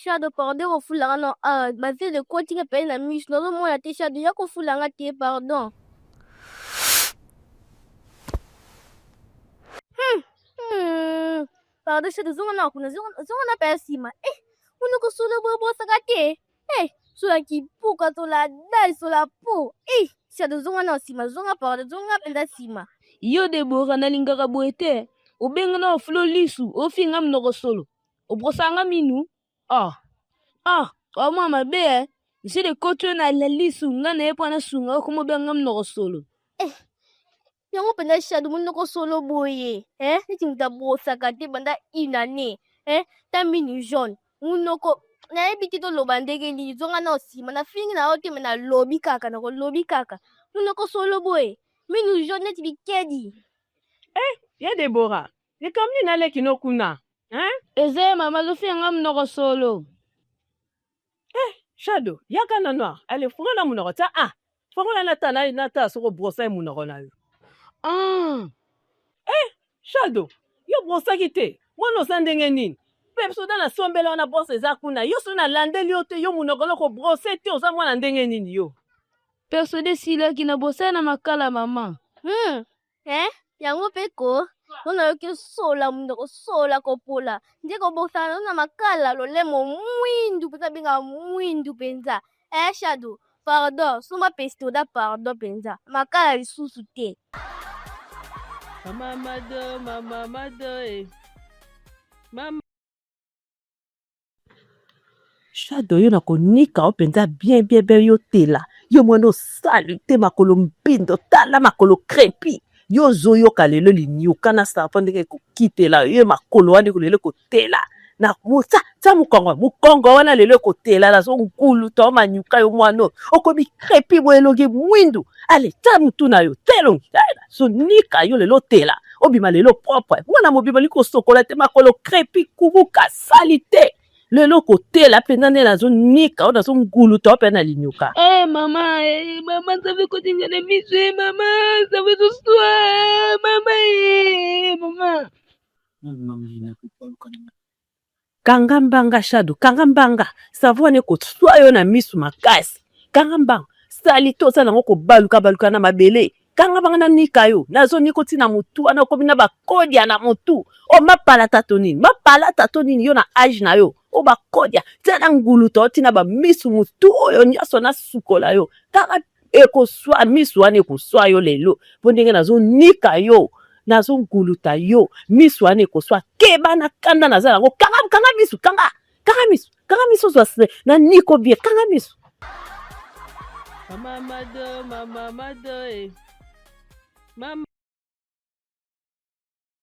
Shadow pardon ofulanga no basé de coaching pe na miss no mo na te Shadow ya kofulanga te pardon. Pardon Shadow zonga na kuna zonga na pesima. Uno ko solo bobo sagate. Sula kipuka tola dai sola po. Shadow zonga na sima zonga pardon zonga penda sima. Yo Deborah nalingaka boete. Obenga na ofulo lisu ofinga mnoko solo. Obrosanga minu. Kwa mabe nsi de koto na lisu nga na epo na sunga okomo benga mnoko solo. Yango penda Shadow mnoko solo boye. Niti mutabosa kate banda inane. Ta mini jaune. Unoko na ebiti to loba ndenge ni zonga na osima na fingi na ote na lobi kaka na ko lobi kaka. Unoko solo boye. Mini jaune neti bikedi. Ya Deborah. Ni kamni na leki no kuna. Eze mama zo finga mnoko solo. Shadow, yaka na noir. Allez, fonga na munoko ta fonga na ta soko brosa munoko na yo. Shadow, yo brosa kite. Mono sandenge nini? Pepe soda na sombela na brosa eza kuna. Yo so na landeli yo te yo munoko loko brosa te oza mwana ndenge nini yo. Persode sila kina bosa na makala mama. Yango peko. Nona yoke sola munoko sola kopola. Ndeko bosa na makala lo lemo mwindu pesa binga mwindu penza. Shadow, pardon, suma pesto da pardon penza. Makala lisusu te. Mama mado, Mama. Shadow yo na konika o penza bien yo tela. Yo mwana salute makolo mpindo tala makolo krepi. Yo zoyo kalelo linyuka na sarpondeke ko kitela yo makolo wane kulele ko tela. Na musa mukongo wana lelo ko tela la so nkulu to manyuka yo mwano. Okomi krepi boeloge mwindu. Ale ta mutu na yo telo. So nika yo lelo tela. Obima lelo propre. Mwana mobima liko sokola te makolo krepi kubuka salite. Lelo ko tela pena ne na zo nika o na so ngulu to pena linyuka. Mama, ça veut continuer les missions, maman, ça veut tout soit, maman. Kangambanga Shadow, kangambanga, savone ko swa yo na misu makasi. Kangambanga, salito sa na ko baluka na mabele. Kangambanga na nika yo, nazo niko tina mutu, ana ko bina ba kodia na mutu. O mapala tatonini yo na age na yo. O ba kodia, tena ngulu to tina ba misu mutu yo nyaso na sukola yo. Kanga eko swa misu wane ko swa yo lelo. Bondenge nazo nika yo. Nazo nguluta yo misu ane ko swa keba na kanda na zala ko kanga misu so na niko bie kanga misu. Mama mado, mama.